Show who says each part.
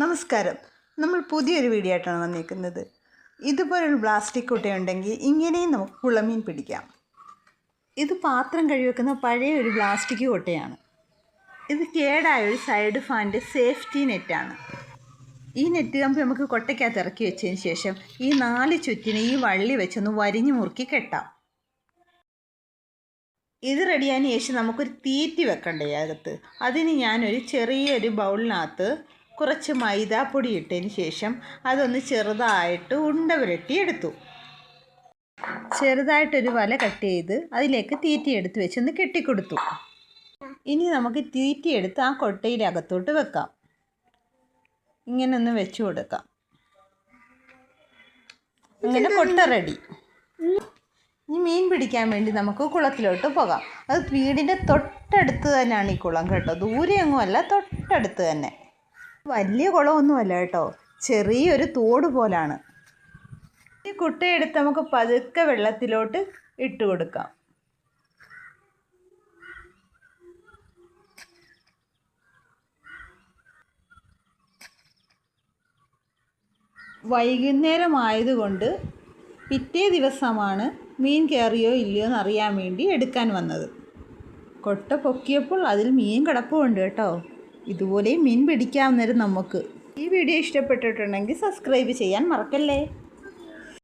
Speaker 1: നമസ്കാരം. നമ്മൾ പുതിയൊരു വീഡിയോ ആയിട്ടാണ് വന്നിരിക്കുന്നത്. ഇതുപോലൊരു പ്ലാസ്റ്റിക് കുട്ടയുണ്ടെങ്കിൽ ഇങ്ങനെയും നമുക്ക് കുളമീൻ പിടിക്കാം. ഇത് പാത്രം കഴുകി വെക്കുന്ന പഴയ ഒരു പ്ലാസ്റ്റിക് കുട്ടയാണ്. ഇത് കേടായ ഒരു സൈഡ് ഫാനിൻ്റെ സേഫ്റ്റി നെറ്റാണ്. ഈ നെറ്റ് കമ്പി നമുക്ക് കൊട്ടയ്ക്കകത്ത് ഇറക്കി വെച്ചതിന് ശേഷം ഈ 4 ചുറ്റിന് ഈ വള്ളി വെച്ചൊന്ന് വരിഞ്ഞു മുറുക്കി കെട്ടാം. ഇത് റെഡിയായതിനു ശേഷം നമുക്കൊരു തീറ്റി വെക്കണ്ടേ അകത്ത്. അതിന് ഞാനൊരു ചെറിയൊരു ബൗളിനകത്ത് കുറച്ച് മൈദാപ്പൊടി ഇട്ടതിന് ശേഷം അതൊന്ന് ചെറുതായിട്ട് ഉണ്ട പുരട്ടി എടുത്തു. ചെറുതായിട്ടൊരു വല കട്ട് ചെയ്ത് അതിലേക്ക് തീറ്റി എടുത്ത് വെച്ചൊന്ന് കെട്ടിക്കൊടുത്തു. ഇനി നമുക്ക് തീറ്റി എടുത്ത് ആ കൊട്ടയുടെ അകത്തോട്ട് വെക്കാം. ഇങ്ങനെ ഒന്ന് വെച്ച് കൊടുക്കാം. അങ്ങനെ കൊട്ട റെഡി. ഇനി മീൻ പിടിക്കാൻ വേണ്ടി നമുക്ക് കുളത്തിലോട്ട് പോകാം. അത് വീടിൻ്റെ തൊട്ടടുത്ത് തന്നെയാണ് ഈ കുളം കേട്ടോ. ദൂരെയൊന്നുമല്ല, തൊട്ടടുത്ത് തന്നെ. വലിയ കുളമൊന്നുമല്ല കേട്ടോ, ചെറിയൊരു തോട് പോലാണ്. ഈ കുട്ടയെടുത്ത് നമുക്ക് പതുക്കെ വെള്ളത്തിലോട്ട് ഇട്ട് കൊടുക്കാം. വൈകുന്നേരം ആയതുകൊണ്ട് പിറ്റേ ദിവസമാണ് മീൻ കയറിയോ ഇല്ലയോ എന്നറിയാൻ വേണ്ടി എടുക്കാൻ വന്നത്. കൊട്ട പൊക്കിയപ്പോൾ അതിൽ മീൻ കിടപ്പുണ്ട് കേട്ടോ. ഇതുപോലെ മീൻ പിടിക്കാവുന്നേരം നമുക്ക്. ഈ വീഡിയോ ഇഷ്ടപ്പെട്ടിട്ടുണ്ടെങ്കിൽ സബ്സ്ക്രൈബ് ചെയ്യാൻ മറക്കല്ലേ.